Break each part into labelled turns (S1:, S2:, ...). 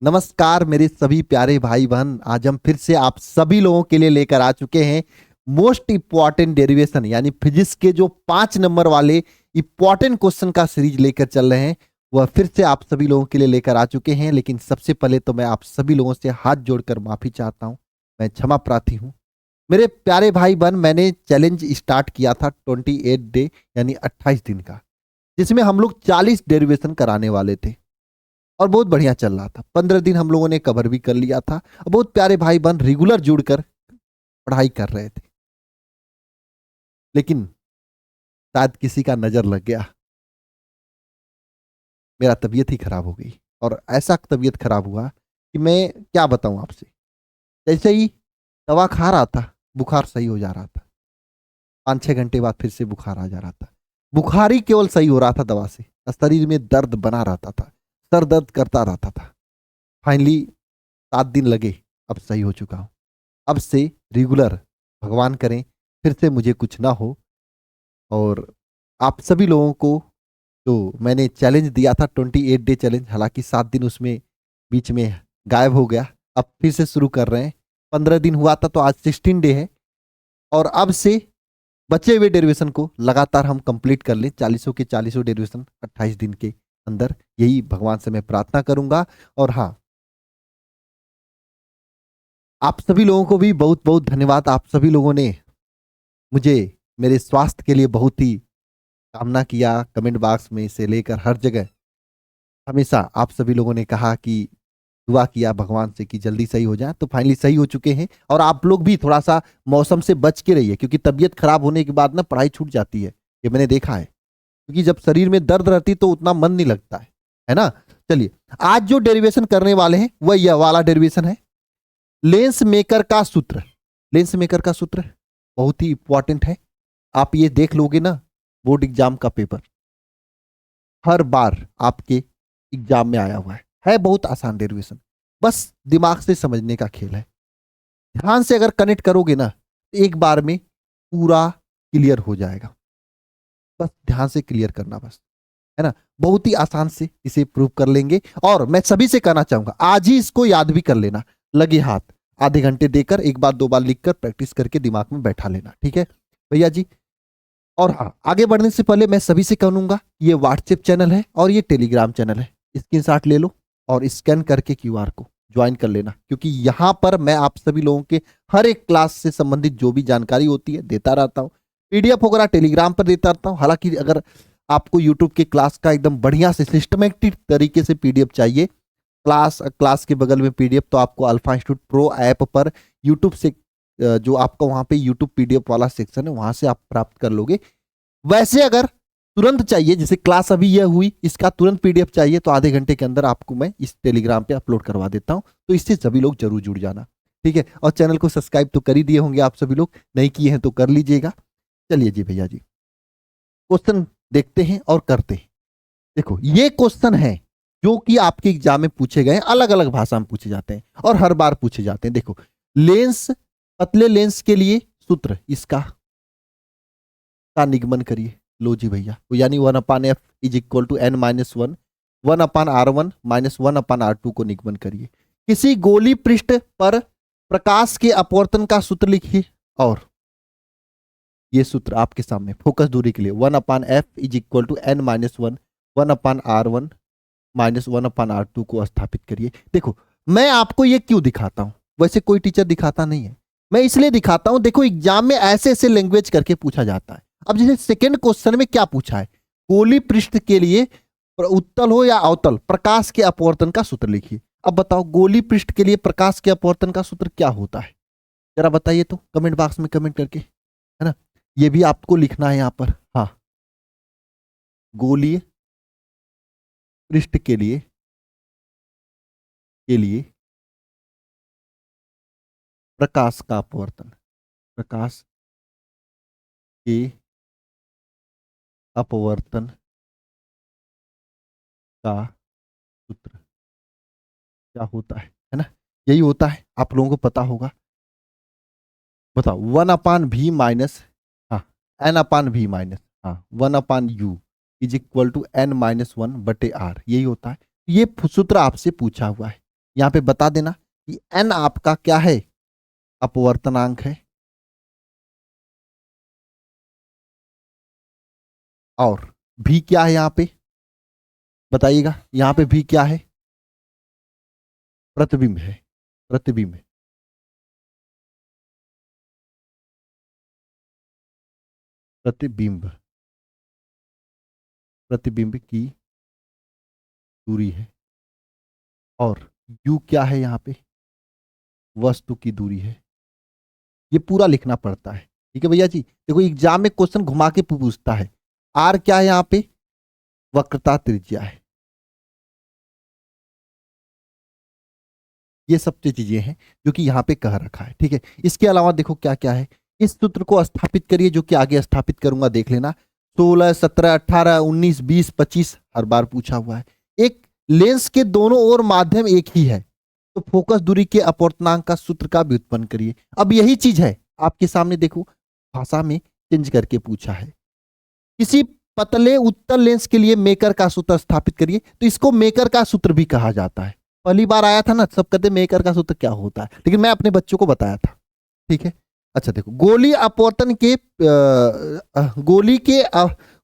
S1: नमस्कार मेरे सभी प्यारे भाई बहन। आज हम फिर से आप सभी लोगों के लिए लेकर आ चुके हैं मोस्ट इंपॉर्टेंट डेरिवेशन यानी फिजिक्स के जो 5 नंबर वाले इंपॉर्टेंट क्वेश्चन का सीरीज लेकर चल रहे हैं। वह फिर से आप सभी लोगों के लिए लेकर आ चुके हैं। लेकिन सबसे पहले तो मैं आप सभी लोगों से हाथ जोड़कर माफी चाहता हूं। मैं क्षमा प्रार्थी हूं मेरे प्यारे भाई बहन। मैंने चैलेंज स्टार्ट किया था 28 डे यानी 28 दिन का, जिसमें हम लोग 40 डेरिवेशन कराने वाले थे और बहुत बढ़िया चल रहा था। 15 दिन हम लोगों ने कवर भी कर लिया था। बहुत प्यारे भाई बहन रेगुलर जुड़कर पढ़ाई कर रहे थे, लेकिन शायद किसी का नजर लग गया, मेरा तबीयत ही खराब हो गई। और ऐसा तबीयत खराब हुआ कि मैं क्या बताऊं आपसे। जैसे ही दवा खा रहा था बुखार सही हो जा रहा था, 5-6 घंटे बाद फिर से बुखार आ जा रहा था। बुखार ही केवल सही हो रहा था दवा से, शरीर में दर्द बना रहता था, सर दर्द करता रहता था। फाइनली 7 दिन लगे, अब सही हो चुका हूं। अब से रेगुलर भगवान करें फिर से मुझे कुछ ना हो। और आप सभी लोगों को जो मैंने चैलेंज दिया था 28 डे चैलेंज, हालांकि 7 दिन उसमें बीच में गायब हो गया, अब फिर से शुरू कर रहे हैं। 15 दिन हुआ था तो आज 16 डे है और अब से बचे हुए डेरिवेशन को लगातार हम कंप्लीट कर लें, 40 के 40 डेरिवेशन 28 दिन के अंदर। यही भगवान से मैं प्रार्थना करूंगा। और हाँ, आप सभी लोगों को भी बहुत बहुत धन्यवाद। आप सभी लोगों ने मुझे मेरे स्वास्थ्य के लिए बहुत ही कामना किया, कमेंट बॉक्स में से लेकर हर जगह हमेशा आप सभी लोगों ने कहा कि दुआ किया भगवान से कि जल्दी सही हो जाए। तो फाइनली सही हो चुके हैं। और आप लोग भी थोड़ा सा मौसम से बच के रहिए, क्योंकि तबीयत खराब होने के बाद ना पढ़ाई छूट जाती है, ये मैंने देखा है। क्योंकि जब शरीर में दर्द रहती तो उतना मन नहीं लगता है ना। चलिए, आज जो डेरिवेशन करने वाले हैं वह यह वाला डेरिवेशन है, लेंस मेकर का सूत्र। लेंस मेकर का सूत्र बहुत ही इंपॉर्टेंट है। आप ये देख लोगे ना, बोर्ड एग्जाम का पेपर हर बार आपके एग्जाम में आया हुआ है बहुत आसान डेरिवेशन, बस दिमाग से समझने का खेल है। ध्यान से अगर कनेक्ट करोगे ना, एक बार में पूरा क्लियर हो जाएगा। बस ध्यान से क्लियर करना बस, है ना। बहुत ही आसान से इसे प्रूव कर लेंगे। और मैं सभी से कहना चाहूंगा आज ही इसको याद भी कर लेना, लगे हाथ आधे घंटे देकर एक बार दो बार लिखकर प्रैक्टिस करके दिमाग में बैठा लेना, ठीक है भैया जी। और हाँ, आगे बढ़ने से पहले मैं सभी से कहूंगा, ये व्हाट्सएप चैनल है और ये टेलीग्राम चैनल है। स्क्रीनशॉट ले लो और स्कैन करके क्यूआर को ज्वाइन कर लेना, क्योंकि यहां पर मैं आप सभी लोगों के हर एक क्लास से संबंधित जो भी जानकारी होती है देता रहता हूँ। पीडीएफ वगैरह टेलीग्राम पर देता रहता हूँ। हालांकि अगर आपको यूट्यूब के क्लास का एकदम बढ़िया से सिस्टमेटिक तरीके से पीडीएफ चाहिए, क्लास के बगल में पीडीएफ तो आपको अल्फा इंस्टीट्यूट प्रो ऐप पर यूट्यूब से जो आपका वहां पे यूट्यूब पीडीएफ वाला सेक्शन है वहां से आप प्राप्त कर लोगे। वैसे अगर तुरंत चाहिए, जैसे क्लास अभी यह हुई, इसका तुरंत पीडीएफ चाहिए तो आधे घंटे के अंदर आपको मैं इस टेलीग्राम पे अपलोड करवा देता हूं। तो इससे सभी लोग जरूर जुड़ जाना, ठीक है। और चैनल को सब्सक्राइब तो कर ही दिए होंगे आप सभी लोग, नहीं किए हैं तो कर लीजिएगा। चलिए जी भैया जी, क्वेश्चन देखते हैं और करते हैं। देखो, ये क्वेश्चन है जो कि आपके एग्जाम में पूछे गए, अलग अलग भाषा में पूछे जाते हैं और हर बार पूछे जाते हैं। देखो, लेंस, पतले लेंस के लिए सूत्र इसका का निगमन करिए। लो जी भैया, यानी 1/f is equal to n-1, 1/r1 minus 1/r2 को निगमन करिए। किसी गोली पृष्ठ पर प्रकाश के अपवर्तन का सूत्र लिखिए। और ये सूत्र आपके सामने फोकस दूरी के लिए 1/f is equal to n-1, 1/r1 minus 1/r2 को स्थापित करिए। देखो, मैं आपको ये क्यों दिखाता हूं, वैसे कोई टीचर दिखाता नहीं है, मैं इसलिए दिखाता हूं। देखो, एग्जाम में ऐसे ऐसे लैंग्वेज करके पूछा जाता है। अब जैसे सेकंड क्वेश्चन में क्या पूछा है, गोली पृष्ठ के लिए उत्तल हो या अवतल प्रकाश के अपवर्तन का सूत्र लिखिए। अब बताओ, गोली पृष्ठ के लिए प्रकाश के अपवर्तन का सूत्र क्या होता है, जरा बताइए तो कमेंट बॉक्स में कमेंट करके, है ना। ये भी आपको लिखना है यहां पर। हाँ, गोलीय पृष्ठ के लिए प्रकाश का अपवर्तन, प्रकाश के अपवर्तन का सूत्र क्या होता है ना। यही होता है, आप लोगों को पता होगा। बताओ, 1/v माइनस, हाँ, n/v माइनस, हाँ, 1/u is equal to n-1/r, यही होता है। ये सूत्र आपसे पूछा हुआ है। यहां पे बता देना कि n आपका क्या है, अपवर्तनांक है, और v क्या है यहां पे, बताइएगा यहां पे v क्या है, प्रतिबिंब है, प्रतिबिंब, प्रतिबिंब, प्रतिबिंब की दूरी है, और u क्या है यहां पे, वस्तु की दूरी है। ये पूरा लिखना पड़ता है, ठीक है भैया जी। देखो एग्जाम में क्वेश्चन घुमा के पूछता है, आर क्या है यहाँ पे, वक्रता त्रिज्या है। ये सब चीजें हैं जो कि यहाँ पे कह रखा है, ठीक है। इसके अलावा देखो क्या क्या है, इस सूत्र को स्थापित करिए, जो कि आगे स्थापित करूंगा देख लेना। 16, 17, 18, 19, 20, 25 हर बार पूछा हुआ है। एक लेंस के दोनों ओर माध्यम एक ही है, तो फोकस दूरी के अपवर्तनांक का सूत्र का व्युत्पन्न करिए। अब यही चीज है आपके सामने, देखो भाषा में चेंज करके पूछा है। किसी पतले उत्तल लेंस के लिए मेकर का सूत्र स्थापित करिए, तो इसको मेकर का सूत्र भी कहा जाता है। पहली बार आया था ना, सब कहते मेकर का सूत्र क्या होता है, लेकिन मैं अपने बच्चों को बताया था, ठीक है। अच्छा देखो, गोली अपवर्तन के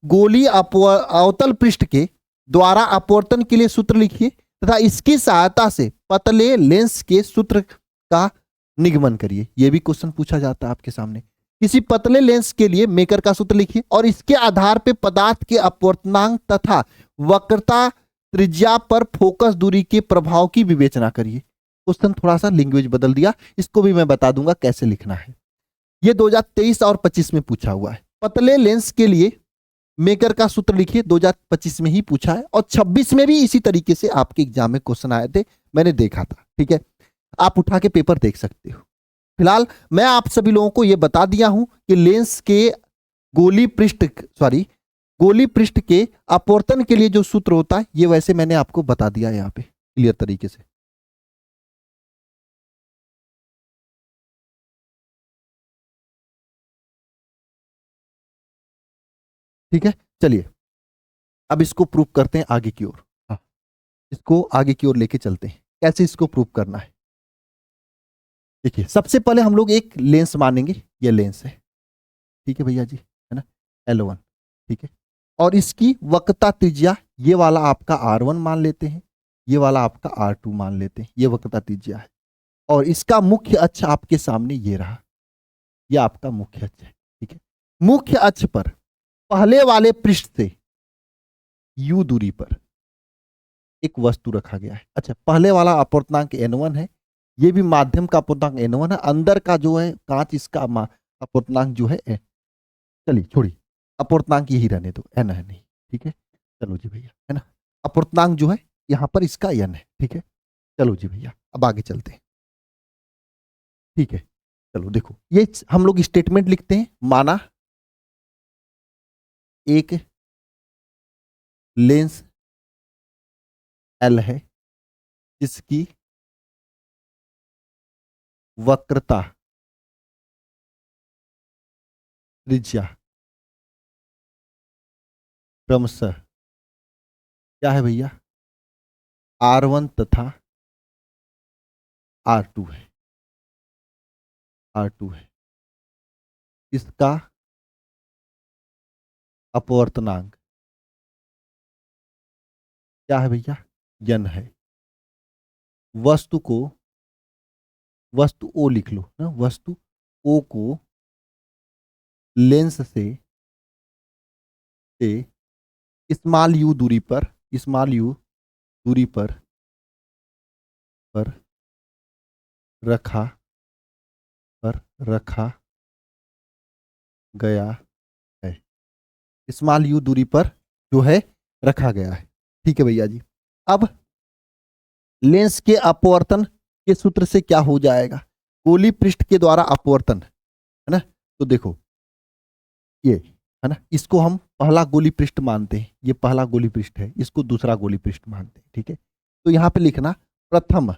S1: गोली अवतल पृष्ठ के द्वारा अपवर्तन के लिए सूत्र लिखिए, तथा इसकी सहायता से पतले लेंस के सूत्र का निगमन करिए। यह भी क्वेश्चन पूछा जाता है आपके सामने। किसी पतले लेंस के लिए मेकर का सूत्र लिखिए और इसके आधार पर पदार्थ के अपवर्तनांक तथा वक्रता त्रिज्या पर फोकस दूरी के प्रभाव की विवेचना करिए। क्वेश्चन थोड़ा सा लैंग्वेज बदल दिया, इसको भी मैं बता दूंगा कैसे लिखना है। ये 2023 और 25 में पूछा हुआ है। पतले लेंस के लिए मेकर का सूत्र लिखिए, 2025 में ही पूछा है, और 26 में भी इसी तरीके से आपके एग्जाम में क्वेश्चन आए थे, मैंने देखा था, ठीक है। आप उठा के पेपर देख सकते हो। फिलहाल मैं आप सभी लोगों को यह बता दिया हूं कि लेंस के गोली पृष्ठ के अपवर्तन के लिए जो सूत्र होता है, ये वैसे मैंने आपको बता दिया यहां पे क्लियर तरीके से। ठीक है, चलिए अब इसको प्रूव करते हैं आगे की ओर। हाँ, इसको आगे की ओर लेके चलते हैं, कैसे इसको प्रूव करना है। देखिए सबसे पहले हम लोग एक लेंस मानेंगे, ये लेंस है, ठीक है भैया जी, है ना, L1, ठीक है। और इसकी वक्रता त्रिज्या, ये वाला आपका R1 मान लेते हैं, ये वाला आपका R2 मान लेते हैं, ये वक्रता त्रिज्या है। और इसका मुख्य अक्ष आपके सामने ये रहा, ये आपका मुख्य अक्ष है, ठीक है। मुख्य अक्ष पर पहले वाले पृष्ठ से U दूरी पर एक वस्तु रखा गया है। अच्छा, पहले वाला अपवर्तनांक N1 है, ये भी माध्यम का अपवर्तनांक N1 है, अंदर का जो है कांच, इसका अपवर्तनांक जो है चलिए छोड़िए, अपवर्तनांक यही रहने दो, N है नहीं, ठीक है। चलो जी भैया, है ना, अपवर्तनांक जो है यहाँ पर इसका N है, ठीक है। चलो जी भैया अब आगे चलते हैं, ठीक है। चलो देखो, ये हम लोग स्टेटमेंट लिखते हैं। माना एक लेंस L है जिसकी वक्रता त्रिज्या क्रमशः क्या है भैया, R1 तथा R2 है, R2 है। इसका अपवर्तनांक क्या है भैया, N है। वस्तु O लिख लो ना, वस्तु O को लेंस से स्मॉल u दूरी पर, स्मॉल u दूरी पर रखा रखा गया है, स्मॉल u दूरी पर जो है रखा गया है, ठीक है भैया जी। अब लेंस के अपवर्तन के सूत्र से क्या हो जाएगा, गोली पृष्ठ के द्वारा अपवर्तन, है ना। तो देखो ये है ना, इसको हम पहला गोली पृष्ठ मानते हैं, ये पहला गोली पृष्ठ है, इसको दूसरा गोली पृष्ठ मानते हैं, ठीक है। तो यहां पे लिखना प्रथम,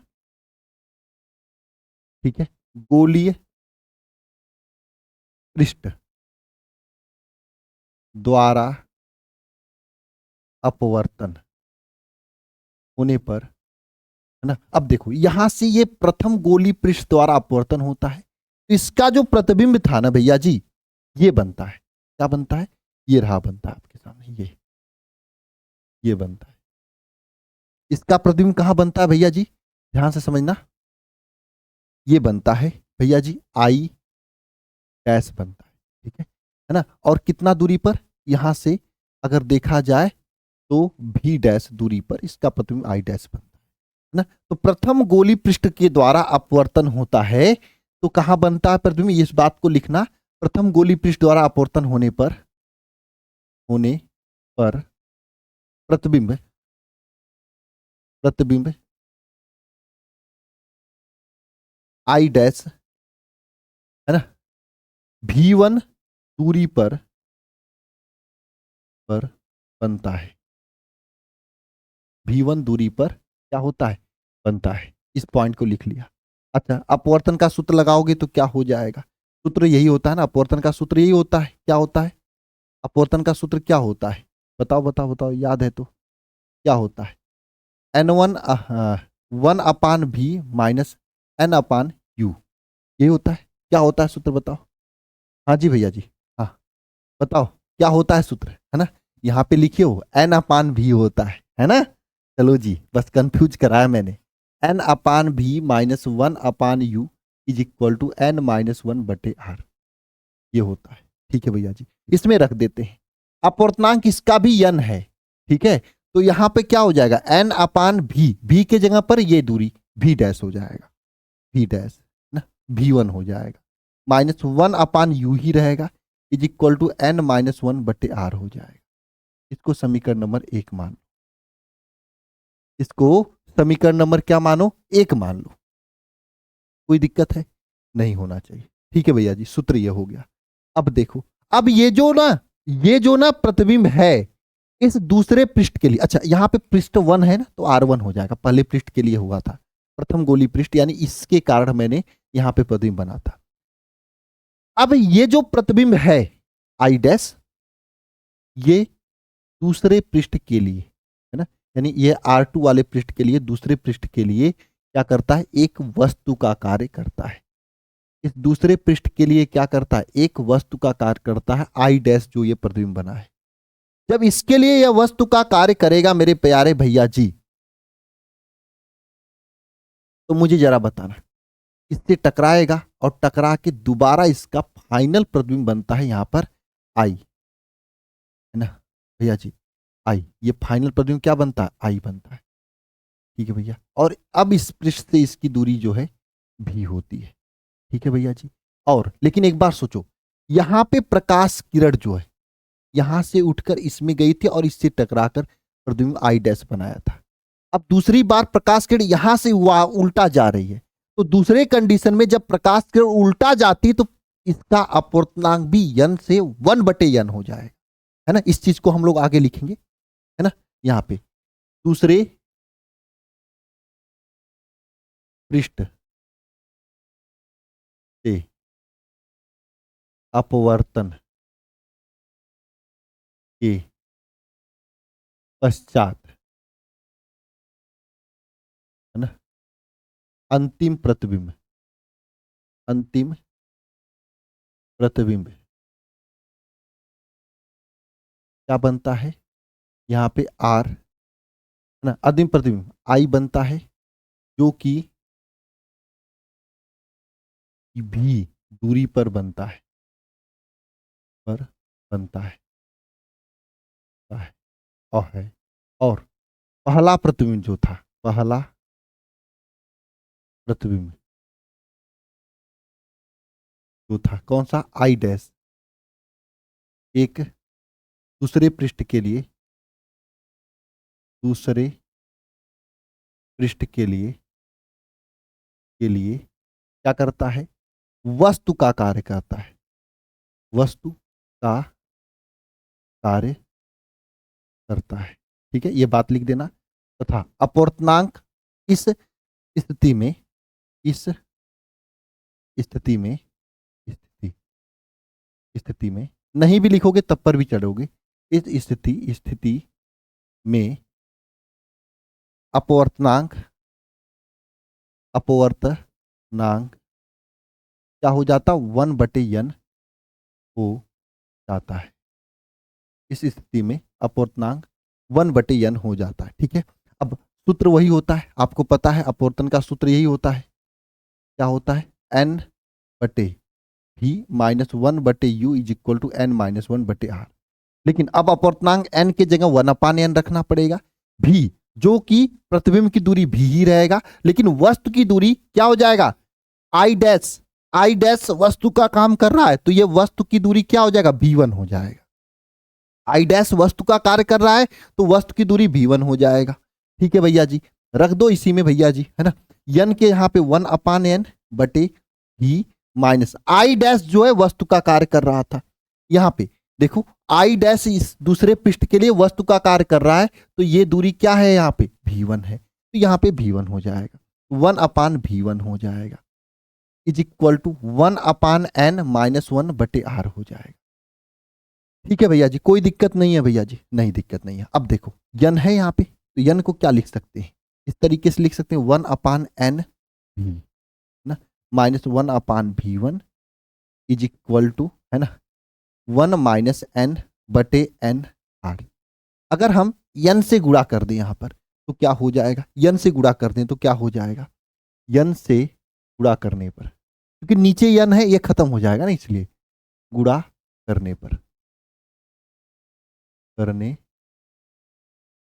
S1: ठीक है, गोलीय पृष्ठ द्वारा अपवर्तन होने पर है ना। अब देखो यहां से ये प्रथम गोली पृष्ठ द्वारा अपवर्तन होता है, तो इसका जो प्रतिबिंब था ना भैया जी, ये बनता है, क्या बनता है, ये रहा बनता है आपके सामने, ये बनता है। इसका प्रतिबिंब कहां बनता है भैया जी, ध्यान से समझना, ये बनता है भैया जी आई डैश बनता है, ठीक है ना। और कितना दूरी पर, यहां से अगर देखा जाए तो भी डैश दूरी पर इसका प्रतिबिंब आई डैश बनता है ना। तो प्रथम गोली पृष्ठ के द्वारा अपवर्तन होता है, तो कहां बनता है प्रतिबिंब, इस बात को लिखना, प्रथम गोली पृष्ठ द्वारा अपवर्तन होने पर प्रतिबिंब प्रतिबिंब आई डैश, है ना, V1 दूरी पर बनता है, V1 दूरी पर क्या होता है, बनता है। इस पॉइंट को लिख लिया। अच्छा, अपवर्तन का सूत्र लगाओगे तो क्या हो जाएगा, सूत्र यही होता है ना, अपवर्तन का सूत्र यही होता है, क्या होता है, अपवर्तन का सूत्र क्या होता है, बताओ बताओ बताओ, याद है तो क्या होता है, N1 1/V माइनस N/U, ये होता है। क्या होता है सूत्र बताओ, हाँ जी भैया जी, हाँ बताओ क्या होता है सूत्र, है ना, यहाँ पे लिखिए हो N/V होता है ना। चलो जी, बस कंफ्यूज कराया मैंने, N/V minus 1/U is equal to N-1/R, ये होता है। ठीक है भैया जी, इसमें रख देते हैं। अपवर्तनांक इसका भी n है, ठीक है, तो यहां पे क्या हो जाएगा, N/V, V के जगह पर ये दूरी V डैश हो जाएगा, V डैश ना, V1 हो जाएगा, माइनस 1/U ही रहेगा, इज इक्वल टू N-1/R हो जाएगा। इसको समीकरण नंबर 1 मान लो, इसको समीकरण नंबर क्या मानो, 1 मान लो। कोई दिक्कत है, नहीं होना चाहिए। ठीक है भैया जी, सूत्र ये हो गया। अब देखो, अब ये जो ना प्रतिबिंब है इस दूसरे पृष्ठ के लिए, अच्छा यहाँ पे पृष्ठ 1 है ना, तो R1 हो जाएगा, पहले पृष्ठ के लिए हुआ था, प्रथम गोली पृष्ठ, यानी इसके कारण मैंने यहाँ पे प्रतिबिंब बना था। अब ये जो प्रतिबिंब है आई डैश, ये दूसरे पृष्ठ के लिए, है ना, यानी ये R2 वाले पृष्ठ के लिए, दूसरे पृष्ठ के लिए क्या करता है, एक वस्तु का कार्य करता है। इस दूसरे पृष्ठ के लिए क्या करता है, एक वस्तु का कार्य करता है आई डैश, जो ये प्रतिबिंब बना है। जब इसके लिए यह वस्तु का कार्य करेगा मेरे प्यारे भैया जी, तो मुझे जरा बताना, इससे टकराएगा और टकरा के दोबारा इसका फाइनल प्रतिबिंब बनता है यहां पर आई, है ना भैया जी, आई, ये फाइनल प्रतिबिंब क्या बनता है, आई बनता है। ठीक है भैया, और अब इस पृष्ठ से इसकी दूरी जो है भी होती है। ठीक है भैया जी, और लेकिन एक बार सोचो, यहां पे प्रकाश किरण जो है यहां से उठकर इसमें गई थी और इससे टकराकर प्रतिबिंब आई डैश बनाया था। अब दूसरी बार प्रकाश किरण यहां से उल्टा जा रही है, तो दूसरे कंडीशन में जब प्रकाश किरण उल्टा जाती तो इसका अपवर्तनांक भी n से 1/n हो जाएगा, है ना। इस चीज को हम लोग आगे लिखेंगे, है ना। यहाँ पे दूसरे पृष्ठ से अपवर्तन के पश्चात, है ना, अंतिम प्रतिबिंब क्या बनता है, यहाँ पे R, है ना, अंतिम प्रतिबिंब I बनता है, जो कि भी दूरी पर बनता है, पर बनता है और है। और पहला प्रतिबिंब जो था, पहला प्रतिबिंब जो था कौन सा, आई डैश, एक दूसरे पृष्ठ के लिए, दूसरे पृष्ठ के लिए क्या करता है, वस्तु का कार्य करता है, वस्तु का कार्य करता है। ठीक है, ये बात लिख देना। तथा अपवर्तनांक इस स्थिति में इस स्थिति में स्थिति स्थिति में नहीं भी लिखोगे तब पर भी चढ़ोगे, इस स्थिति में अपवर्तनांक अपवर्तनांक क्या हो जाता, 1/n हो जाता है। इस स्थिति में अपवर्तनांक 1/n हो जाता है। ठीक है, अब सूत्र वही होता है, आपको पता है अपवर्तन का सूत्र यही होता है, क्या होता है, n/v-1/u is equal to n-1/r। लेकिन अब अपवर्तनांक n की जगह 1/n रखना पड़ेगा। v जो कि प्रतिबिंब की दूरी v ही रहेगा, लेकिन वस्तु की दूरी क्या हो जाएगा, i डैश वस्तु का काम कर रहा है, तो ये वस्तु की दूरी क्या हो जाएगा, v1 हो जाएगा। i डैश वस्तु का कार्य कर रहा है तो वस्तु की दूरी v1 हो जाएगा। ठीक है भैया जी, रख दो इसी में भैया जी, है ना। n के यहाँ पे 1/n बटे v माइनस i डैश जो है वस्तु का कार्य कर रहा था, यहाँ पे देखो i डैश इस दूसरे पृष्ठ के लिए वस्तु का कार्य कर रहा है, तो ये दूरी क्या है, यहाँ पे v1 है, तो यहाँ पे v1 हो जाएगा, 1/v1 हो जाएगा इज इक्वल टू 1/n-1/r हो जाएगा। ठीक है भैया जी, कोई दिक्कत नहीं है भैया जी, नहीं दिक्कत नहीं है। अब देखो n है यहाँ पे, तो n को क्या लिख सकते हैं, इस तरीके से लिख सकते हैं 1/n ना -1/v1 इज इक्वल टू, है ना, 1-n/n/r। अगर हम n से गुणा कर दें यहाँ पर तो क्या हो जाएगा, n से गुणा कर दें तो क्या हो जाएगा, n से गुणा करने पर, क्योंकि नीचे n है ये खत्म हो जाएगा ना, इसलिए गुणा करने पर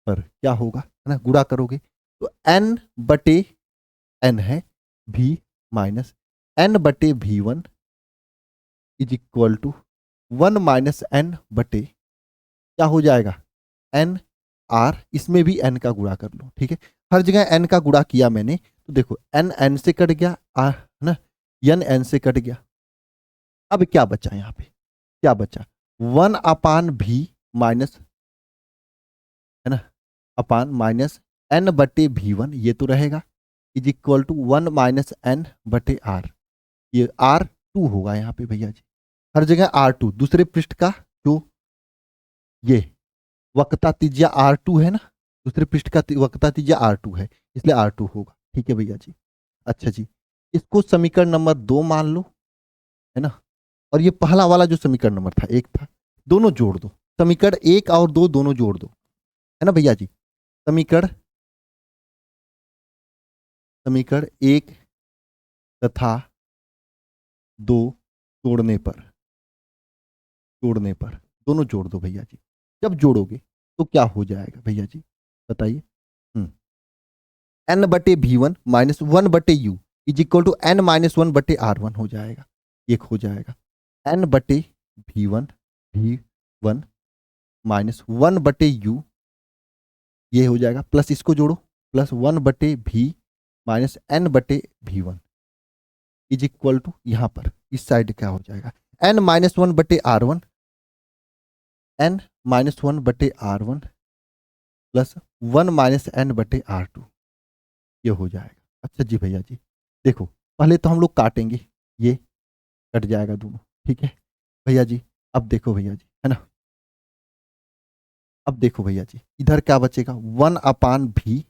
S1: क्या होगा, है ना, गुणा करोगे तो n/n है v minus n/v1 is equal to 1-n बटे क्या हो जाएगा, n/r। इसमें भी n का गुणा कर लो, ठीक है, हर जगह n का गुणा किया मैंने, तो देखो n से कट गया, है ना, n से कट गया। अब क्या बचा यहाँ पे, क्या बचा, 1/v माइनस, है ना, अपान माइनस n/v1 ये तो रहेगा इज इक्वल टू 1-n/r। ये r2 होगा यहाँ पे भैया जी, हर जगह r2, दूसरे पृष्ठ का जो ये वक्रता त्रिज्या r2 है ना, दूसरे पृष्ठ का वक्रता त्रिज्या r2 है, इसलिए r2 होगा। ठीक है भैया जी, अच्छा जी, इसको समीकरण नंबर 2 मान लो, है ना, और ये पहला वाला जो समीकरण नंबर था 1 था, दोनों जोड़ दो, समीकरण 1 और 2 दोनों जोड़ दो, है ना भैया जी। समीकरण 1 तथा 2 जोड़ने पर दोनों जोड़ दो भैया जी। जब जोड़ोगे तो क्या हो जाएगा भैया जी, बताइए। n/v1 minus 1/u is equal to n-1/r1 हो जाएगा, एक हो जाएगा n/v1 माइनस 1/u, ये हो जाएगा, प्लस इसको जोड़ो, plus 1/v minus n/v1 is equal to, यहाँ पर इस साइड क्या हो जाएगा, n-1/r1 n-1/r1 प्लस 1-n/r2 ये हो जाएगा। अच्छा जी भैया जी, देखो पहले तो हम लोग काटेंगे, ये कट जाएगा दोनों, ठीक है भैया जी। अब देखो भैया जी, है ना, अब देखो भैया जी, इधर क्या बचेगा, 1/v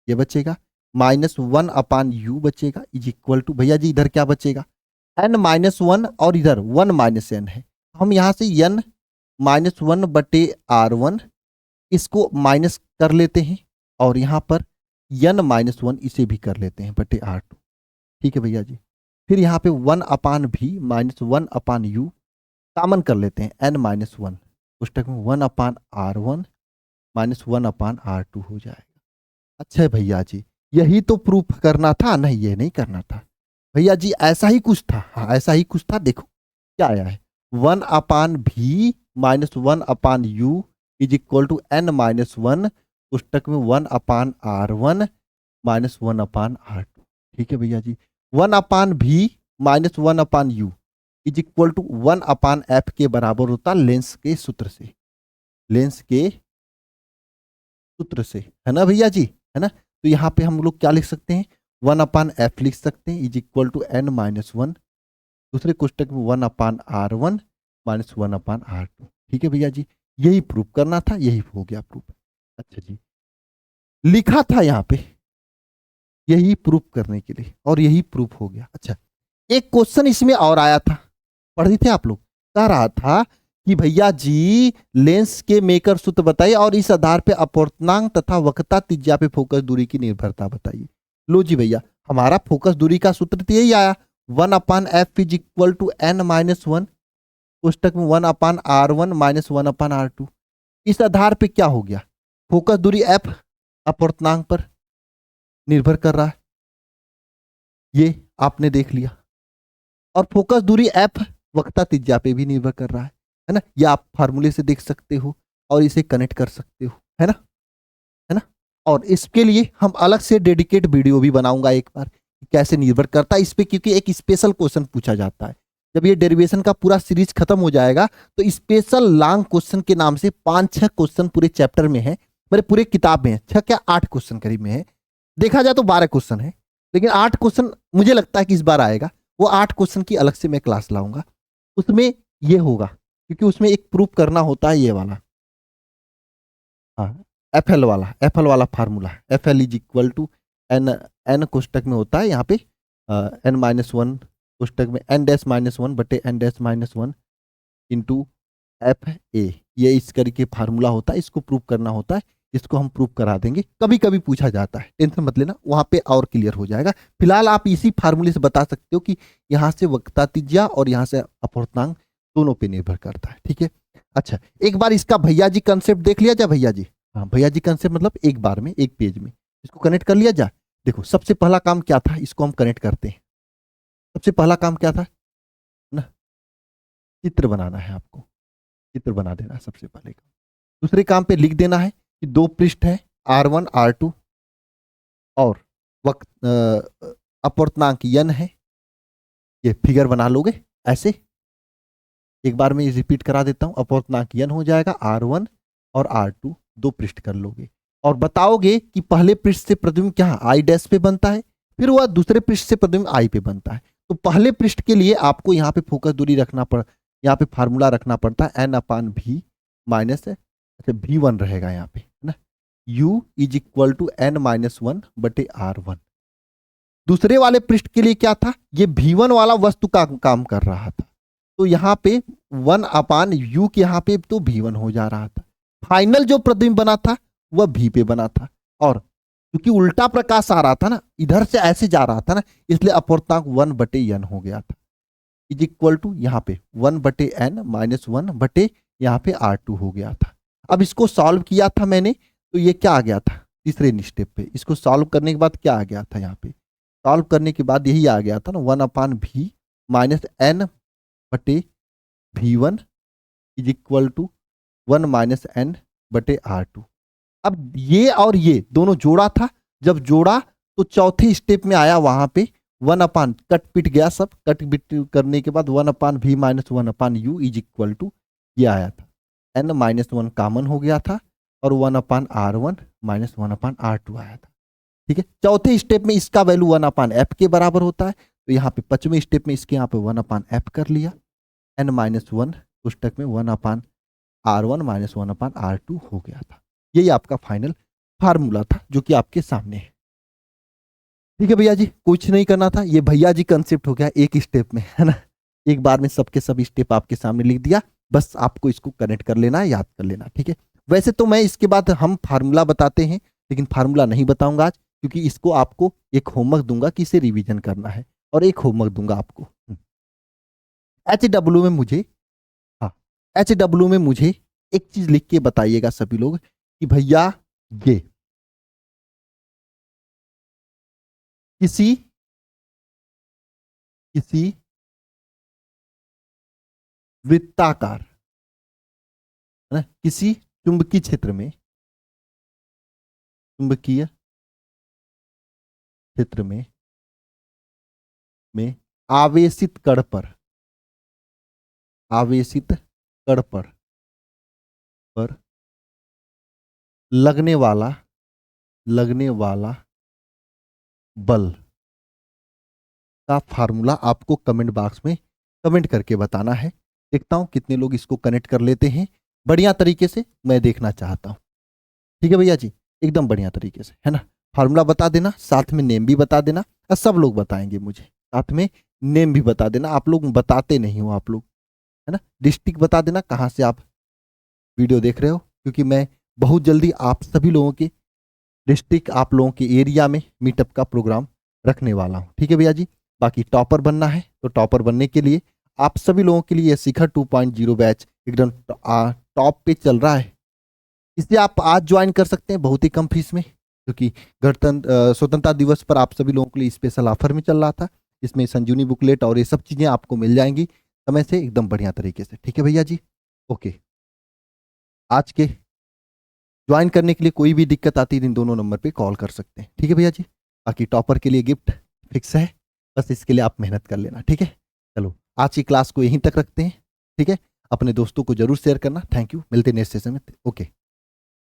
S1: ये बचेगा, माइनस 1/u बचेगा इज इक्वल टू, भैया जी इधर क्या बचेगा, n-1 और इधर 1-n है, हम यहाँ से n-1/r1 इसको माइनस कर लेते हैं, और यहाँ पर n-1 इसे भी कर लेते हैं बटे r2। ठीक है भैया जी, फिर यहाँ पे 1/v माइनस 1/u कॉमन कर लेते हैं, n-1 पुस्तक में 1/r1 माइनस 1/r2 हो जाएगा। अच्छा भैया जी, यही तो प्रूफ करना था, नहीं ये नहीं करना था भैया जी, ऐसा ही कुछ था, हाँ ऐसा ही कुछ था। देखो क्या आया है, 1/v minus 1/u is equal to n-1 पुस्तक में 1/r1 माइनस 1/r2। ठीक है भैया जी, 1/v minus 1/u is equal to 1/f के बराबर होता लेंस के सूत्र से, लेंस के सूत्र से, है ना भैया जी, है ना। तो यहाँ पे हम लोग क्या लिख सकते हैं, 1/f लिख सकते हैं इज इक्वल टू n-1, दूसरे कोष्टक में 1/r1 माइनस 1/r2। ठीक है भैया जी, यही प्रूफ करना था, यही हो गया प्रूफ। अच्छा जी, लिखा था यहाँ पे यही प्रूफ करने के लिए, और यही प्रूफ हो गया। अच्छा, एक क्वेश्चन इसमें और आया था, पढ़ रहे थे आप लोग, कह रहा था कि भैया जी लेंस के मेकर सूत्र बताइए और इस आधार पे अपवर्तनांक तथा वक्रता त्रिज्या पे फोकस दूरी की निर्भरता बताइए। लो जी भैया, हमारा फोकस दूरी का सूत्र तो यही आया, 1/f is equal to n-1, पुस्तक में 1/r1 माइनस 1/r2। इस आधार पे क्या हो गया, फोकस दूरी f अपवर्तनांक पर निर्भर कर रहा है, ये आपने देख लिया, और फोकस दूरी f वक्रता त्रिज्या पे भी निर्भर कर रहा है ना। ये आप फार्मूले से देख सकते हो और इसे कनेक्ट कर सकते हो, है ना, है ना। और इसके लिए हम अलग से डेडिकेट वीडियो भी बनाऊंगा एक बार, कैसे निर्भर करता है इस पे, क्योंकि एक स्पेशल क्वेश्चन पूछा जाता है। जब ये डेरिवेशन का पूरा सीरीज खत्म हो जाएगा तो स्पेशल लॉन्ग क्वेश्चन के नाम से 5-6 क्वेश्चन पूरे चैप्टर में है, मेरे पूरे किताब में है, 6 क्या 8 क्वेश्चन करीब में है, देखा जाए तो 12 क्वेश्चन है, लेकिन 8 क्वेश्चन मुझे लगता है कि इस बार आएगा। वो 8 क्वेश्चन की अलग से मैं क्लास लाऊंगा, उसमें ये होगा, क्योंकि उसमें एक प्रूफ करना होता है ये वाला, हाँ, एफ एल वाला formula, F L is equal to N, N कोष्टक में होता है यहाँ पे n-1 कोष्टक में n-1 बटे n-1 इंटू एफ ए, ये इस करके फार्मूला होता है, इसको प्रूव करना होता है, इसको हम प्रूव करा देंगे, कभी कभी पूछा जाता है, टेंशन मत लेना, वहां पे और क्लियर हो जाएगा। फिलहाल आप इसी फार्मूले से बता सकते हो कि यहाँ से वक्रता त्रिज्या और यहाँ से अपवर्तनांक दोनों पे निर्भर करता है, ठीक है। अच्छा, एक बार इसका भैया जी कंसेप्ट देख लिया जाए, भैया जी, हाँ भैया जी कंसेप्ट मतलब एक बार में एक पेज में इसको कनेक्ट कर लिया जाए। देखो सबसे पहला काम क्या था, इसको हम कनेक्ट करते हैं। सबसे पहला काम क्या था ना, चित्र बनाना है आपको, चित्र बना देना है सबसे पहले काम। दूसरे काम पे लिख देना है कि 2 पृष्ठ है R1 R2 और अपवर्तनांक n है, ये फिगर बना लोगे ऐसे, एक बार में रिपीट करा देता हूं, अपवर्तनांक n हो जाएगा R1 और R2, 2 पृष्ठ कर लोगे और बताओगे कि पहले पृष्ठ से प्रतिबिंब क्या आई डैश पे बनता है, फिर वह दूसरे पृष्ठ से प्रतिबिंब आई पे बनता है। तो पहले पृष्ठ के लिए आपको यहाँ पे फोकस दूरी रखना पड़, यहाँ पे फार्मूला रखना पड़ता है n/v माइनस, अच्छा v1 रहेगा यहाँ पे, है ना, u is equal to n-1 बटे r1। दूसरे वाले पृष्ठ के लिए क्या था, ये v1 वाला वस्तु का काम कर रहा था, तो यहाँ पे 1/u के यहाँ पे तो v1 हो जा रहा था। फाइनल जो प्रतिबिंब बना था वह v पे बना था, और क्योंकि उल्टा प्रकाश आ रहा था ना, इधर से ऐसे जा रहा था ना, इसलिए अपवर्तनांक 1/n हो गया था, इज इक्वल टू यहाँ पे 1/n माइनस 1 बटे यहाँ पे R2 हो गया था। अब इसको सॉल्व किया था मैंने, तो ये क्या आ गया था तीसरे स्टेप पे, इसको सॉल्व करने के बाद क्या आ गया था, यहाँ पे सॉल्व करने के बाद यही आ गया था ना, 1/v माइनस n बटे v1 is equal to 1 minus n बटे R2। अब ये और ये दोनों जोड़ा था, जब जोड़ा तो चौथे स्टेप में आया, वहां पे 1/, कट पिट गया सब, कट पिट करने के बाद 1/v minus 1/u is equal to ये आया था, n-1 कॉमन हो गया था और 1/r1 माइनस 1/r2 आया था, ठीक है। चौथे स्टेप में इसका वैल्यू 1/f के बराबर होता है, तो यहाँ पे 5वें स्टेप में इसके यहाँ पे 1/f कर लिया, n-1 पुस्तक में 1/r1 माइनस 1/r2 हो गया था। यही आपका फाइनल फार्मूला था जो कि आपके सामने है, ठीक है भैया जी, कुछ नहीं करना था, ये भैया जी कंसेप्ट हो गया एक स्टेप में, है ना, एक बार में सबके सब स्टेप आपके सामने लिख दिया, बस आपको इसको कनेक्ट कर लेना है, याद कर लेना, ठीक है। वैसे तो मैं इसके बाद हम फार्मूला बताते हैं, लेकिन फार्मूला नहीं बताऊंगा आज, क्योंकि इसको आपको एक होमवर्क दूंगा कि इसे रिवीजन करना है, और एक होमवर्क दूंगा आपको HW में मुझे, हाँ HW में मुझे एक चीज लिख के बताइएगा सभी लोग कि भैया ये किसी वृत्ताकार, है ना, किसी चुंबकीय क्षेत्र में, चुंबकीय क्षेत्र में आवेशित कण पर, आवेशित कण पर लगने वाला बल का फार्मूला आपको कमेंट बॉक्स में कमेंट करके बताना है। देखता हूं कितने लोग इसको कनेक्ट कर लेते हैं बढ़िया तरीके से, मैं देखना चाहता हूं, ठीक है भैया जी, एकदम बढ़िया तरीके से, है ना। फार्मूला बता देना, साथ में नेम भी बता देना, और सब लोग बताएंगे मुझे, साथ में नेम भी बता देना। आप लोग बताते नहीं हो, आप लोग, है ना। डिस्ट्रिक्ट बता देना कहाँ से आप वीडियो देख रहे हो, क्योंकि मैं बहुत जल्दी आप सभी लोगों के डिस्ट्रिक्ट, आप लोगों के एरिया में मीटअप का प्रोग्राम रखने वाला हूँ, ठीक है भैया जी। बाकी टॉपर बनना है तो टॉपर बनने के लिए आप सभी लोगों के लिए शिखर 2.0 बैच एकदम टॉप पे चल रहा है। इसे आप आज ज्वाइन कर सकते हैं बहुत ही कम फीस में, क्योंकि स्वतंत्रता दिवस पर आप सभी लोगों के लिए स्पेशल ऑफर में चल रहा था। इसमें संजीवनी बुकलेट और ये सब चीज़ें आपको मिल जाएंगी समय से एकदम बढ़िया तरीके से, ठीक है भैया जी। ओके, आज के ज्वाइन करने के लिए कोई भी दिक्कत आती है इन दोनों नंबर पे कॉल कर सकते हैं, ठीक है भैया जी। बाकी टॉपर के लिए गिफ्ट फिक्स है, बस इसके लिए आप मेहनत कर लेना, ठीक है। चलो आज की क्लास को यहीं तक रखते हैं, ठीक है। अपने दोस्तों को जरूर शेयर करना। थैंक यू, मिलते हैं नेक्स्ट सेशन में। ओके।